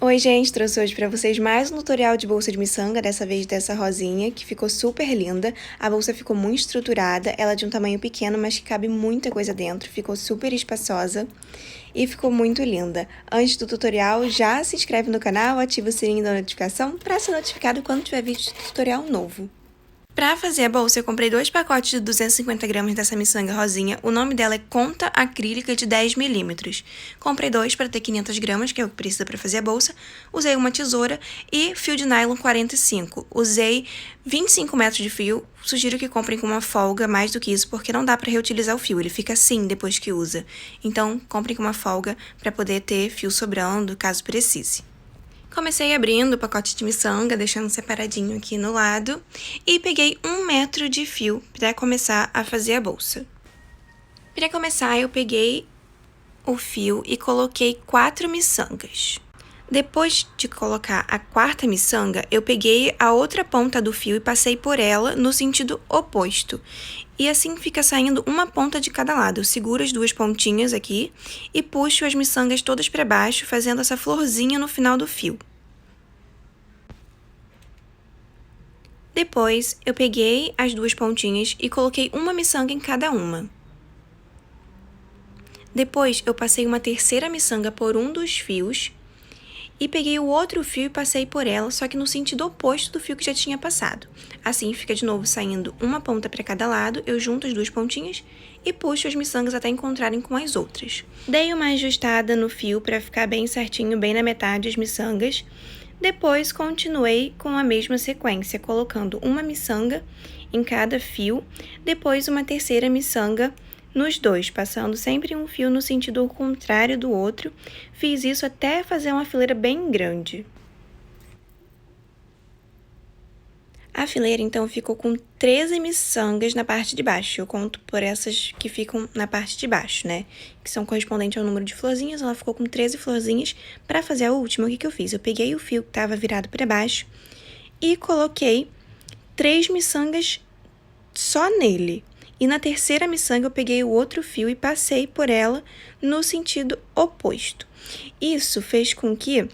Oi gente, trouxe hoje pra vocês mais um tutorial de bolsa de miçanga, dessa vez dessa rosinha, que ficou super linda. A bolsa ficou muito estruturada, ela é de um tamanho pequeno, mas que cabe muita coisa dentro, ficou super espaçosa e ficou muito linda. Antes do tutorial, já se inscreve no canal, ativa o sininho da notificação para ser notificado quando tiver vídeo de tutorial novo. Pra fazer a bolsa, eu comprei 2 pacotes de 250 gramas dessa miçanga rosinha. O nome dela é Conta Acrílica de 10 milímetros. Comprei 2 para ter 500 gramas, que é o que precisa para fazer a bolsa. Usei uma tesoura e fio de nylon 45. Usei 25 metros de fio. Sugiro que comprem com uma folga, mais do que isso, porque não dá para reutilizar o fio. Ele fica assim depois que usa. Então, comprem com uma folga para poder ter fio sobrando, caso precise. Comecei abrindo o pacote de miçanga, deixando separadinho aqui no lado, e peguei 1 metro de fio para começar a fazer a bolsa. Para começar, eu peguei o fio e coloquei 4 miçangas. Depois de colocar a 4ª miçanga, eu peguei a outra ponta do fio e passei por ela no sentido oposto. E assim fica saindo uma ponta de cada lado. Eu seguro as 2 pontinhas aqui e puxo as miçangas todas para baixo, fazendo essa florzinha no final do fio. Depois, eu peguei as 2 pontinhas e coloquei uma miçanga em cada uma. Depois, eu passei uma 3ª miçanga por um dos fios e peguei o outro fio e passei por ela, só que no sentido oposto do fio que já tinha passado. Assim, fica de novo saindo uma ponta para cada lado, eu junto as 2 pontinhas e puxo as miçangas até encontrarem com as outras. Dei uma ajustada no fio para ficar bem certinho, bem na metade as miçangas. Depois, continuei com a mesma sequência, colocando uma miçanga em cada fio, depois uma 3ª miçanga nos dois, passando sempre um fio no sentido contrário do outro. Fiz isso até fazer uma fileira bem grande. A fileira, então, ficou com 13 miçangas na parte de baixo. Eu conto por essas que ficam na parte de baixo, né? Que são correspondentes ao número de florzinhas. Ela ficou com 13 florzinhas. Para fazer a última, o que eu fiz? Eu peguei o fio que estava virado para baixo e coloquei 3 miçangas só nele. E na 3ª miçanga eu peguei o outro fio e passei por ela no sentido oposto. Isso fez com que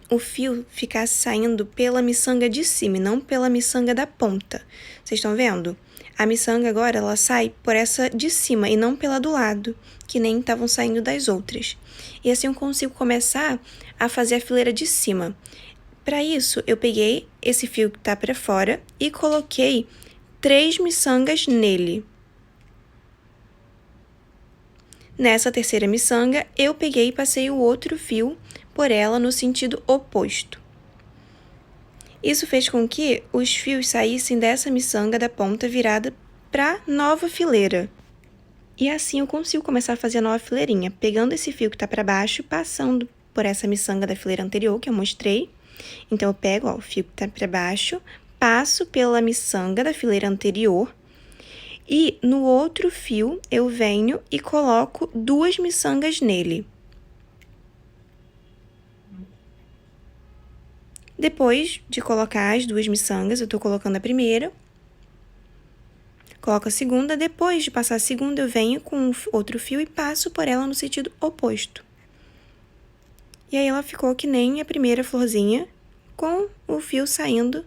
o fio ficasse saindo pela miçanga de cima e não pela miçanga da ponta. Vocês estão vendo? A miçanga agora, ela sai por essa de cima e não pela do lado, que nem estavam saindo das outras. E assim eu consigo começar a fazer a fileira de cima. Para isso, eu peguei esse fio que tá para fora e coloquei 3 miçangas nele. Nessa 3ª miçanga, eu peguei e passei o outro fio por ela no sentido oposto. Isso fez com que os fios saíssem dessa miçanga da ponta virada para nova fileira. E assim eu consigo começar a fazer a nova fileirinha, pegando esse fio que está para baixo, passando por essa miçanga da fileira anterior que eu mostrei. Então, eu pego, o fio que está para baixo, passo pela miçanga da fileira anterior e no outro fio eu venho e coloco 2 miçangas nele. Depois de colocar as 2 miçangas, eu tô colocando a primeira, coloco a segunda, depois de passar a segunda eu venho com outro fio e passo por ela no sentido oposto. E aí ela ficou que nem a primeira florzinha, com o fio saindo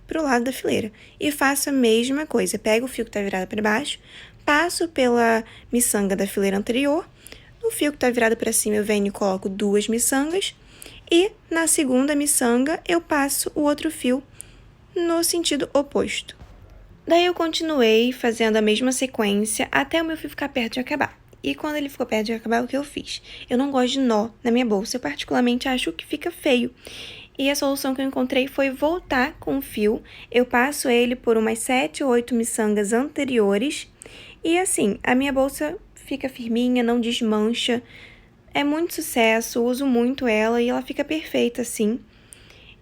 pro lado da fileira. E faço a mesma coisa, pego o fio que tá virado para baixo, passo pela miçanga da fileira anterior, no fio que tá virado para cima eu venho e coloco 2 miçangas, e na 2ª miçanga eu passo o outro fio no sentido oposto. Daí eu continuei fazendo a mesma sequência até o meu fio ficar perto de acabar. E quando ele ficou perto de acabar, o que eu fiz? Eu não gosto de nó na minha bolsa, eu particularmente acho que fica feio. E a solução que eu encontrei foi voltar com o fio, eu passo ele por umas 7 ou 8 miçangas anteriores, e assim, a minha bolsa fica firminha, não desmancha, é muito sucesso, uso muito ela e ela fica perfeita assim.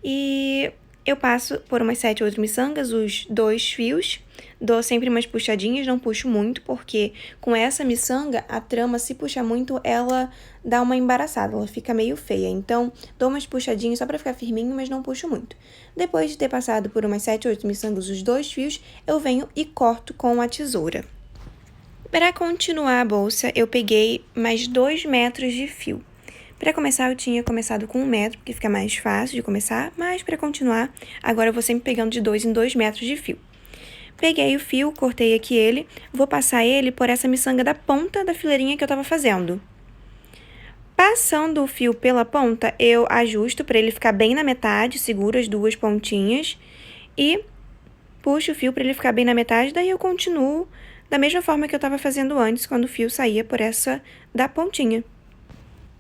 E eu passo por umas 7 ou 8 miçangas, os 2 fios, dou sempre umas puxadinhas, não puxo muito, porque com essa miçanga, a trama, se puxar muito, ela dá uma embaraçada, ela fica meio feia. Então, dou umas puxadinhas só pra ficar firminho, mas não puxo muito. Depois de ter passado por umas 7 ou 8 miçangas, os 2 fios, eu venho e corto com a tesoura. Para continuar a bolsa, eu peguei mais 2 metros de fio. Para começar, eu tinha começado com 1 metro, porque fica mais fácil de começar, mas para continuar, agora eu vou sempre pegando de 2 em 2 metros de fio. Peguei o fio, cortei aqui ele, vou passar ele por essa miçanga da ponta da fileirinha que eu tava fazendo. Passando o fio pela ponta, eu ajusto para ele ficar bem na metade, seguro as 2 pontinhas e puxo o fio para ele ficar bem na metade, daí eu continuo da mesma forma que eu estava fazendo antes, quando o fio saía por essa da pontinha.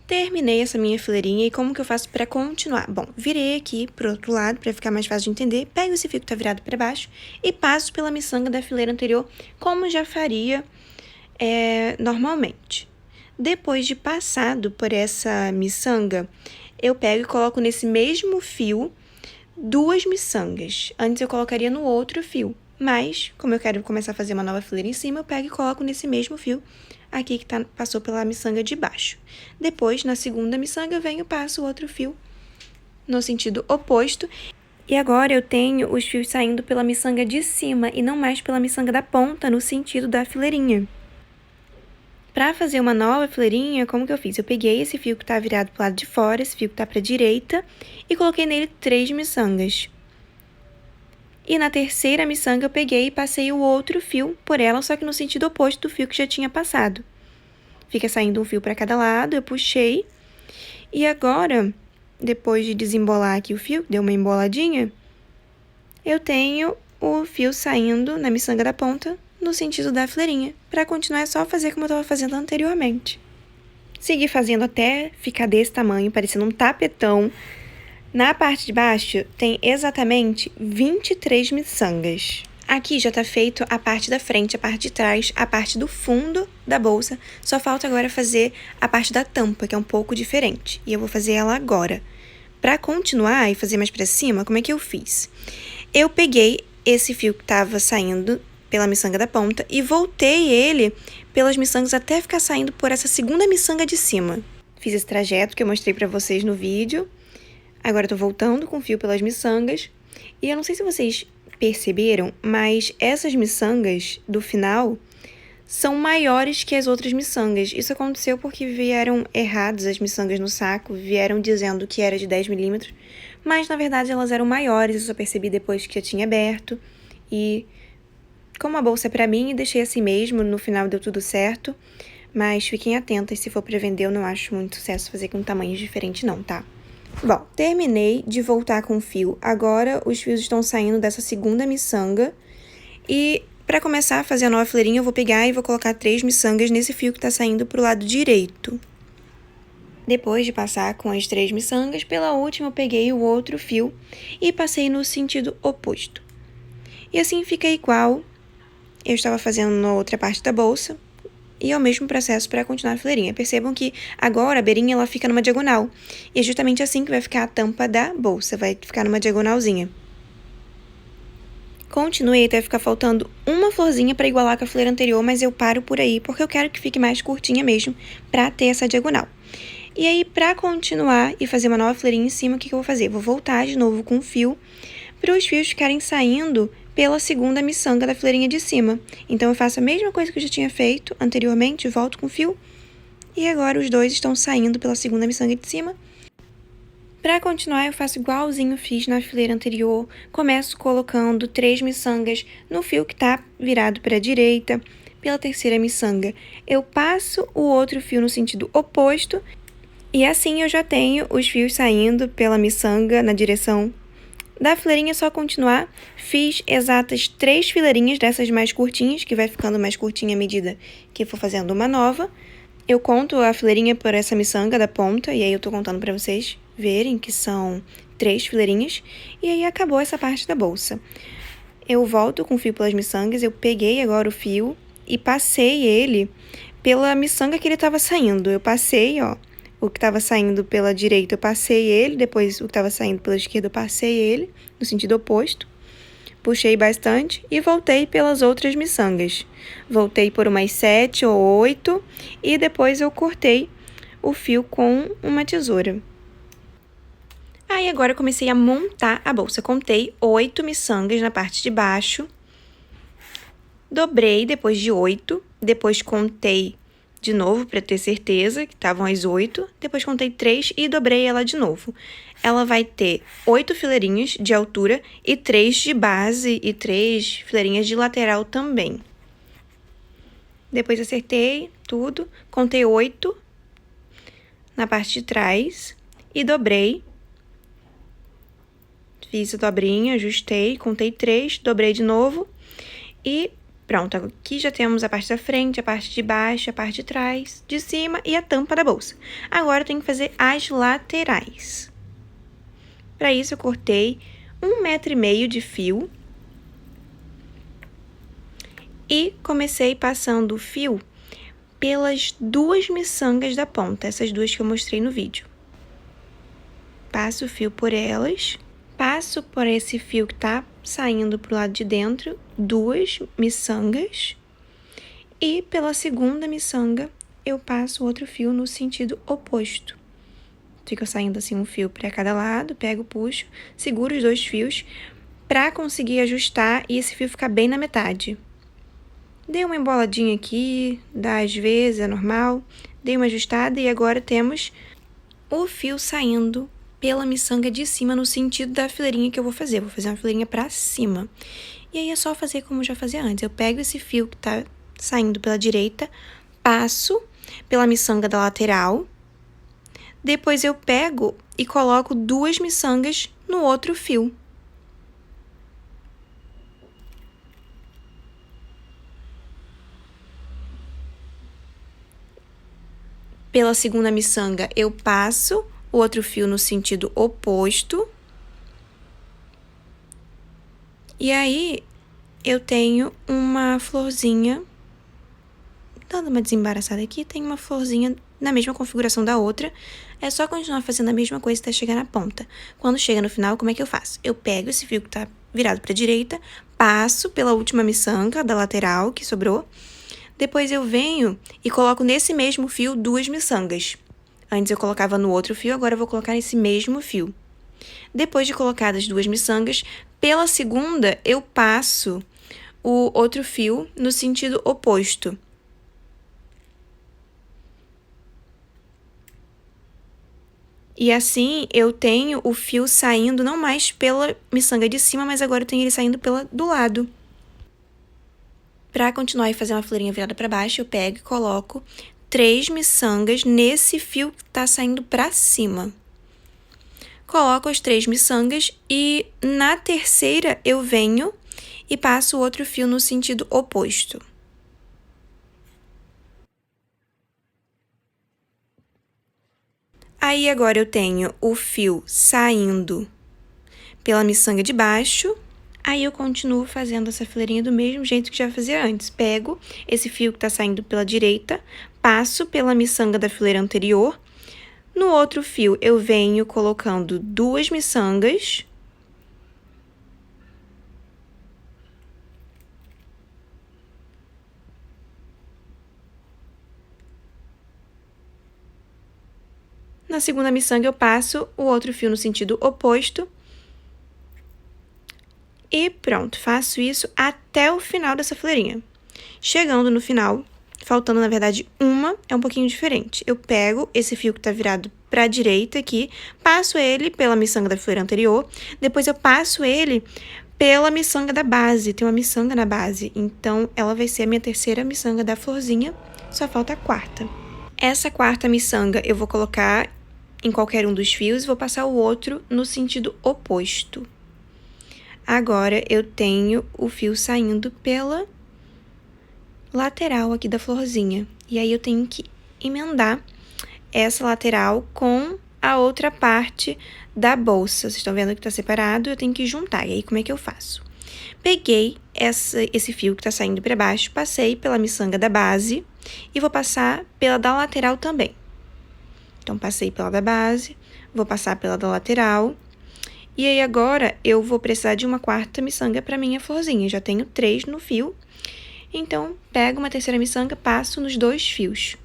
Terminei essa minha fileirinha e como que eu faço para continuar? Bom, virei aqui pro outro lado para ficar mais fácil de entender, pego esse fio que tá virado para baixo e passo pela miçanga da fileira anterior, como já faria normalmente. Depois de passado por essa miçanga, eu pego e coloco nesse mesmo fio 2 miçangas. Antes eu colocaria no outro fio, mas como eu quero começar a fazer uma nova fileira em cima, eu pego e coloco nesse mesmo fio aqui que passou pela miçanga de baixo. Depois, na segunda miçanga, eu venho e passo o outro fio no sentido oposto. E agora eu tenho os fios saindo pela miçanga de cima e não mais pela miçanga da ponta, no sentido da fileirinha. Para fazer uma nova fileirinha, como que eu fiz? Eu peguei esse fio que tá virado pro lado de fora, esse fio que tá pra direita, e coloquei nele 3 miçangas. E na terceira miçanga eu peguei e passei o outro fio por ela, só que no sentido oposto do fio que já tinha passado. Fica saindo um fio para cada lado, eu puxei. E agora, depois de desembolar aqui o fio, deu uma emboladinha, eu tenho o fio saindo na miçanga da ponta, no sentido da fileirinha. Para continuar é só fazer como eu estava fazendo anteriormente. Segui fazendo até ficar desse tamanho, parecendo um tapetão. Na parte de baixo tem exatamente 23 miçangas. Aqui já tá feito a parte da frente, a parte de trás, a parte do fundo da bolsa. Só falta agora fazer a parte da tampa, que é um pouco diferente. E eu vou fazer ela agora. Para continuar e fazer mais para cima, como é que eu fiz? Eu peguei esse fio que tava saindo pela miçanga da ponta e voltei ele pelas miçangas até ficar saindo por essa segunda miçanga de cima. Fiz esse trajeto que eu mostrei para vocês no vídeo. Agora eu tô voltando com o fio pelas miçangas. E eu não sei se vocês perceberam, mas essas miçangas do final são maiores que as outras miçangas. Isso aconteceu porque vieram erradas as miçangas no saco, vieram dizendo que era de 10 milímetros, mas na verdade elas eram maiores, eu só percebi depois que eu tinha aberto. E como a bolsa é pra mim, deixei assim mesmo, no final deu tudo certo, mas fiquem atentas, se for pra vender eu não acho muito sucesso fazer com tamanhos diferentes não, tá? Bom, terminei de voltar com o fio. Agora os fios estão saindo dessa segunda miçanga. E para começar a fazer a nova fileirinha, eu vou pegar e vou colocar 3 miçangas nesse fio que tá saindo pro lado direito. Depois de passar com as 3 miçangas, pela última eu peguei o outro fio e passei no sentido oposto. E assim fica igual eu estava fazendo na outra parte da bolsa. E é o mesmo processo para continuar a fileirinha. Percebam que agora a beirinha ela fica numa diagonal. E é justamente assim que vai ficar a tampa da bolsa, vai ficar numa diagonalzinha. Continuei até ficar faltando uma florzinha para igualar com a fileira anterior, mas eu paro por aí, porque eu quero que fique mais curtinha mesmo, para ter essa diagonal. E aí, para continuar e fazer uma nova fileirinha em cima, o que eu vou fazer? Vou voltar de novo com o fio, para os fios ficarem saindo pela segunda miçanga da fileirinha de cima. Então, eu faço a mesma coisa que eu já tinha feito anteriormente, volto com o fio, e agora os dois estão saindo pela segunda miçanga de cima. Para continuar, eu faço igualzinho fiz na fileira anterior, começo colocando 3 miçangas no fio que tá virado para a direita, pela terceira miçanga. Eu passo o outro fio no sentido oposto, e assim eu já tenho os fios saindo pela miçanga na direção da fileirinha. É só continuar. Fiz exatas 3 fileirinhas dessas mais curtinhas, que vai ficando mais curtinha à medida que for fazendo uma nova. Eu conto a fileirinha por essa miçanga da ponta, e aí eu tô contando pra vocês verem que são 3 fileirinhas, e aí acabou essa parte da bolsa. Eu volto com o fio pelas miçangas, eu peguei agora o fio e passei ele pela miçanga que ele tava saindo. Eu passei, ó, o que estava saindo pela direita eu passei ele, depois o que estava saindo pela esquerda eu passei ele, no sentido oposto. Puxei bastante e voltei pelas outras miçangas. Voltei por umas 7 ou 8 e depois eu cortei o fio com uma tesoura. Aí agora eu comecei a montar a bolsa. Contei 8 miçangas na parte de baixo. Dobrei depois de 8, depois contei de novo para ter certeza que estavam as 8. Depois contei 3 e dobrei ela de novo. Ela vai ter 8 fileirinhas de altura e 3 de base e 3 fileirinhas de lateral também. Depois acertei tudo, contei 8 na parte de trás e dobrei. Fiz a dobrinha, ajustei, contei 3, dobrei de novo e pronto. Aqui já temos a parte da frente, a parte de baixo, a parte de trás, de cima e a tampa da bolsa. Agora eu tenho que fazer as laterais. Para isso eu cortei 1,5 m de fio e comecei passando o fio pelas 2 miçangas da ponta, essas duas que eu mostrei no vídeo. Passo o fio por elas. Passo por esse fio que tá saindo pro lado de dentro, 2 miçangas. E pela segunda miçanga, eu passo outro fio no sentido oposto. Fica saindo assim um fio para cada lado, pego, puxo, seguro os 2 fios para conseguir ajustar e esse fio ficar bem na metade. Dei uma emboladinha aqui, dá às vezes, é normal. Dei uma ajustada e agora temos o fio saindo pela miçanga de cima no sentido da fileirinha que eu vou fazer. Vou fazer uma fileirinha pra cima. E aí é só fazer como eu já fazia antes. Eu pego esse fio que tá saindo pela direita, passo pela miçanga da lateral. Depois eu pego e coloco 2 miçangas no outro fio. Pela segunda miçanga, eu passo o outro fio no sentido oposto. E aí, eu tenho uma florzinha, dando uma desembaraçada aqui, tem uma florzinha na mesma configuração da outra. É só continuar fazendo a mesma coisa até chegar na ponta. Quando chega no final, como é que eu faço? Eu pego esse fio que tá virado pra direita, passo pela última miçanga da lateral que sobrou. Depois eu venho e coloco nesse mesmo fio 2 miçangas. Antes eu colocava no outro fio, agora eu vou colocar nesse mesmo fio. Depois de colocadas as 2 miçangas, pela segunda eu passo o outro fio no sentido oposto. E assim eu tenho o fio saindo não mais pela miçanga de cima, mas agora eu tenho ele saindo do lado. Para continuar e fazer uma fileirinha virada para baixo, eu pego e coloco 3 miçangas nesse fio que tá saindo para cima. Coloco as 3 miçangas e na terceira eu venho e passo o outro fio no sentido oposto. Aí agora eu tenho o fio saindo pela miçanga de baixo. Aí eu continuo fazendo essa fileirinha do mesmo jeito que já fazia antes. Pego esse fio que tá saindo pela direita, passo pela miçanga da fileira anterior. No outro fio, eu venho colocando 2 miçangas. Na segunda miçanga, eu passo o outro fio no sentido oposto. E pronto, faço isso até o final dessa fileirinha. Chegando no final, faltando, na verdade, uma, é um pouquinho diferente. Eu pego esse fio que tá virado pra direita aqui, passo ele pela miçanga da fileira anterior, depois eu passo ele pela miçanga da base. Tem uma miçanga na base, então ela vai ser a minha terceira miçanga da florzinha, só falta a quarta. Essa quarta miçanga eu vou colocar em qualquer um dos fios e vou passar o outro no sentido oposto. Agora, eu tenho o fio saindo pela lateral aqui da florzinha. E aí, eu tenho que emendar essa lateral com a outra parte da bolsa. Vocês estão vendo que tá separado, eu tenho que juntar. E aí, como é que eu faço? Peguei esse fio que tá saindo para baixo, passei pela miçanga da base e vou passar pela da lateral também. Então, passei pela da base, vou passar pela da lateral. E aí, agora, eu vou precisar de uma quarta miçanga para minha florzinha. Já tenho 3 no fio. Então, pego uma terceira miçanga, passo nos 2 fios.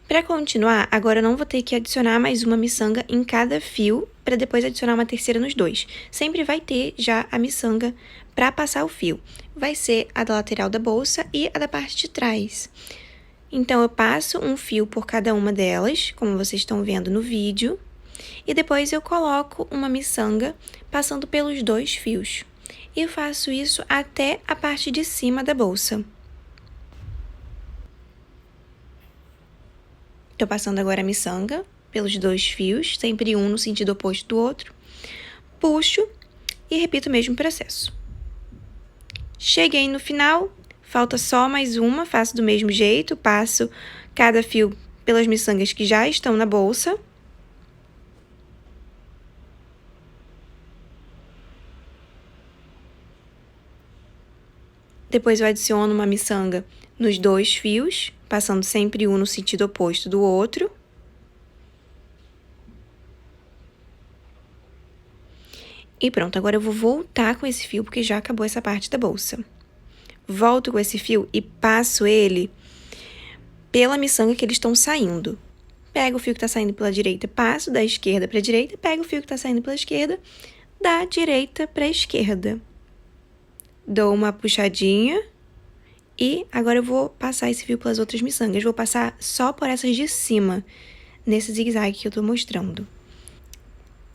Para continuar, agora eu não vou ter que adicionar mais uma miçanga em cada fio, para depois adicionar uma terceira nos 2. Sempre vai ter já a miçanga para passar o fio. vai ser a da lateral da bolsa e a da parte de trás. Então, eu passo um fio por cada uma delas, como vocês estão vendo no vídeo, e depois eu coloco uma miçanga passando pelos 2 fios. E eu faço isso até a parte de cima da bolsa. Tô passando agora a miçanga pelos 2 fios, sempre um no sentido oposto do outro. Puxo e repito o mesmo processo. Cheguei no final, falta só mais uma, faço do mesmo jeito, passo cada fio pelas miçangas que já estão na bolsa. Depois eu adiciono uma miçanga nos 2 fios, passando sempre um no sentido oposto do outro. E pronto, agora eu vou voltar com esse fio, porque já acabou essa parte da bolsa. Volto com esse fio e passo ele pela miçanga que eles estão saindo. Pego o fio que tá saindo pela direita, passo da esquerda pra direita, pego o fio que tá saindo pela esquerda, da direita pra esquerda. Dou uma puxadinha e agora eu vou passar esse fio pelas outras miçangas. Vou passar só por essas de cima, nesse zigue-zague que eu tô mostrando.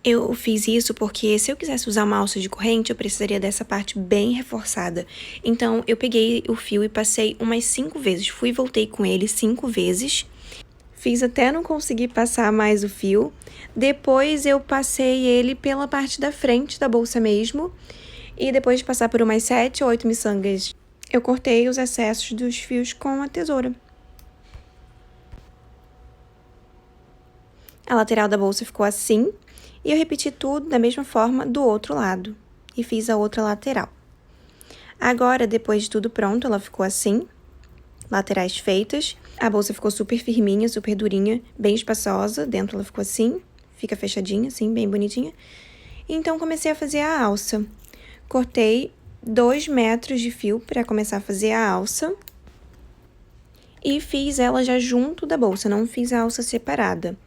Eu fiz isso porque se eu quisesse usar uma alça de corrente, eu precisaria dessa parte bem reforçada. Então, eu peguei o fio e passei umas 5 vezes. Fui e voltei com ele 5 vezes. Fiz até não conseguir passar mais o fio. Depois, eu passei ele pela parte da frente da bolsa mesmo. E depois de passar por umas 7 ou 8 miçangas, eu cortei os excessos dos fios com a tesoura. A lateral da bolsa ficou assim. E eu repeti tudo da mesma forma do outro lado. E fiz a outra lateral. Agora, depois de tudo pronto, ela ficou assim. Laterais feitas. A bolsa ficou super firminha, super durinha, bem espaçosa. Dentro ela ficou assim. Fica fechadinha, assim, bem bonitinha. Então, comecei a fazer a alça. Cortei 2 metros de fio para começar a fazer a alça. E fiz ela já junto da bolsa, não fiz a alça separada.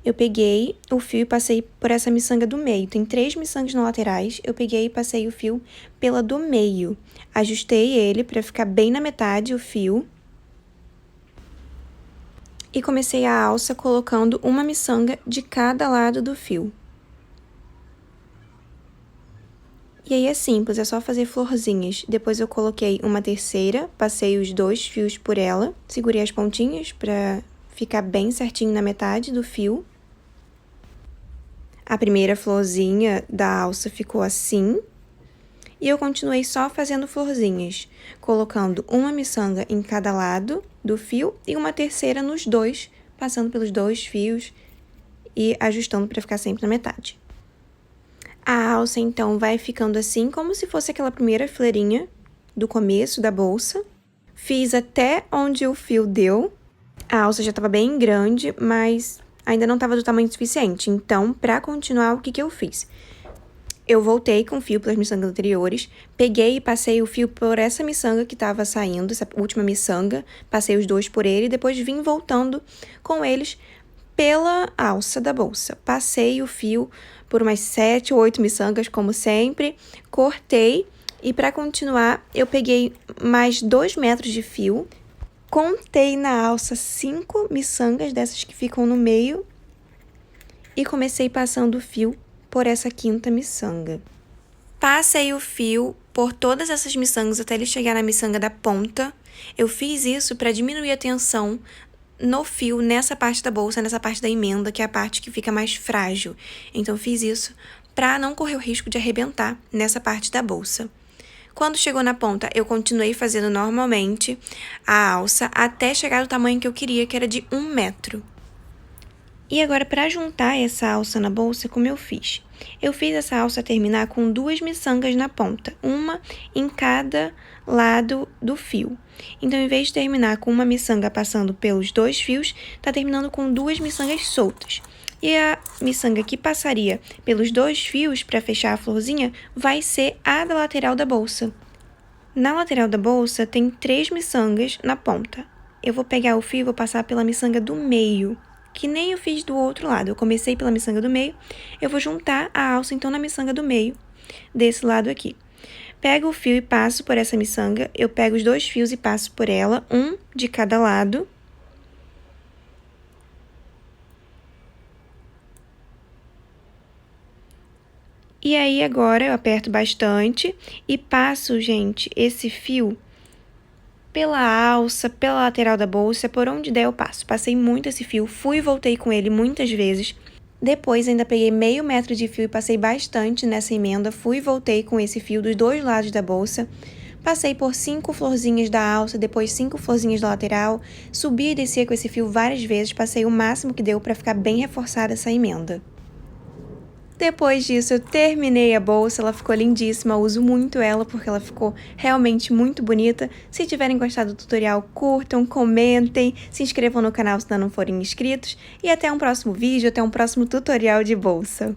Eu peguei o fio e passei por essa miçanga do meio. Tem 3 miçangas nas laterais, eu peguei e passei o fio pela do meio. Ajustei ele para ficar bem na metade o fio. E comecei a alça colocando uma miçanga de cada lado do fio. E aí é simples, é só fazer florzinhas. Depois eu coloquei uma terceira, passei os 2 fios por ela, segurei as pontinhas para ficar bem certinho na metade do fio. A primeira florzinha da alça ficou assim. E eu continuei só fazendo florzinhas, colocando uma miçanga em cada lado do fio e uma terceira nos 2, passando pelos 2 fios e ajustando para ficar sempre na metade. A alça, então, vai ficando assim, como se fosse aquela primeira fileirinha do começo da bolsa. Fiz até onde o fio deu. A alça já estava bem grande, mas ainda não estava do tamanho suficiente. Então, para continuar, o que eu fiz? Eu voltei com o fio pelas miçangas anteriores, peguei e passei o fio por essa miçanga que estava saindo, essa última miçanga, passei os 2 por ele e depois vim voltando com eles pela alça da bolsa. Passei o fio por umas 7 ou 8 miçangas, como sempre, cortei e para continuar eu peguei mais 2 metros de fio, contei na alça 5 miçangas dessas que ficam no meio e comecei passando o fio por essa 5ª miçanga. Passei o fio por todas essas miçangas até ele chegar na miçanga da ponta. Eu fiz isso para diminuir a tensão no fio, nessa parte da bolsa, nessa parte da emenda, que é a parte que fica mais frágil. Então, fiz isso para não correr o risco de arrebentar nessa parte da bolsa. Quando chegou na ponta, eu continuei fazendo normalmente a alça até chegar ao tamanho que eu queria, que era de 1 metro. E agora, para juntar essa alça na bolsa, como eu fiz? Eu fiz essa alça terminar com 2 miçangas na ponta, uma em cada lado do fio. Então, em vez de terminar com uma miçanga passando pelos 2 fios, tá terminando com 2 miçangas soltas. E a miçanga que passaria pelos 2 fios para fechar a florzinha vai ser a da lateral da bolsa. Na lateral da bolsa tem 3 miçangas na ponta. Eu vou pegar o fio e vou passar pela miçanga do meio, que nem eu fiz do outro lado. Eu comecei pela miçanga do meio, eu vou juntar a alça então na miçanga do meio, desse lado aqui. Pego o fio e passo por essa miçanga. Eu pego os 2 fios e passo por ela, um de cada lado. E aí, agora, eu aperto bastante e passo, gente, esse fio pela alça, pela lateral da bolsa, por onde der eu passo. Passei muito esse fio, fui e voltei com ele muitas vezes. Depois, ainda peguei meio metro de fio e passei bastante nessa emenda. Fui e voltei com esse fio dos 2 lados da bolsa. Passei por 5 florzinhas da alça, depois 5 florzinhas da lateral. Subi e descia com esse fio várias vezes, passei o máximo que deu para ficar bem reforçada essa emenda. Depois disso, eu terminei a bolsa, ela ficou lindíssima, eu uso muito ela porque ela ficou realmente muito bonita. Se tiverem gostado do tutorial, curtam, comentem, se inscrevam no canal se ainda não forem inscritos e até um próximo vídeo, até um próximo tutorial de bolsa.